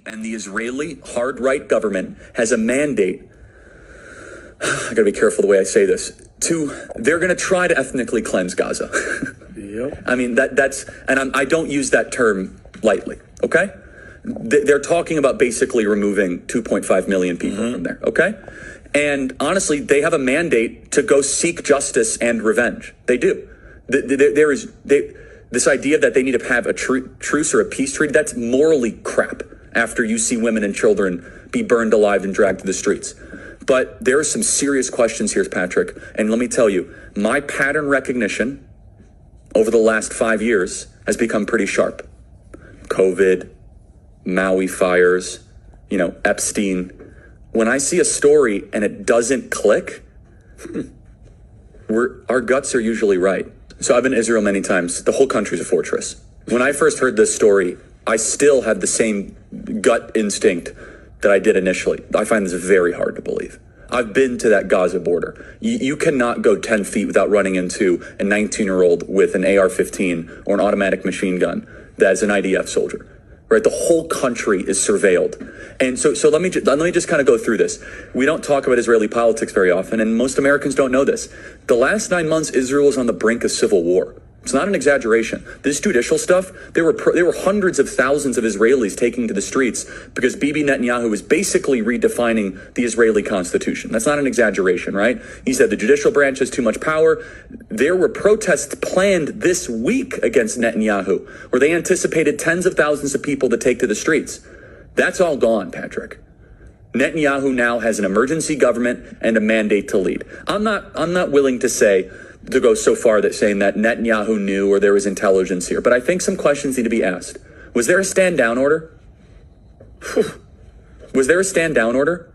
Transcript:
and the Israeli hard-right government has a mandate. I gotta be careful the way I say this. They're gonna try to ethnically cleanse Gaza. Yep. I mean, I don't use that term lightly, okay? They're talking about basically removing 2.5 million people from there, okay? And honestly, they have a mandate to go seek justice and revenge. They do. This idea that they need to have a truce or a peace treaty, that's morally crap after you see women and children be burned alive and dragged to the streets. But there are some serious questions here, Patrick. And let me tell you, my pattern recognition over the last 5 years has become pretty sharp. COVID, Maui fires, Epstein. When I see a story and it doesn't click, our guts are usually right. So I've been to Israel many times. The whole country's a fortress. When I first heard this story, I still had the same gut instinct that I did initially. I find this very hard to believe. I've been to that Gaza border. You cannot go 10 feet without running into a 19-year-old with an AR-15 or an automatic machine gun that's an IDF soldier. Right, the whole country is surveilled. And so let me just kind of go through this. We don't talk about Israeli politics very often, and most Americans don't know this. The last 9 months, Israel is on the brink of civil war. It's not an exaggeration. This judicial stuff, there were hundreds of thousands of Israelis taking to the streets because Bibi Netanyahu was basically redefining the Israeli constitution. That's not an exaggeration, right? He said the judicial branch has too much power. There were protests planned this week against Netanyahu, where they anticipated tens of thousands of people to take to the streets. That's all gone, Patrick. Netanyahu now has an emergency government and a mandate to lead. I'm not willing to go so far that saying that Netanyahu knew or there was intelligence here. But I think some questions need to be asked. Was there a stand down order? Was there a stand down order?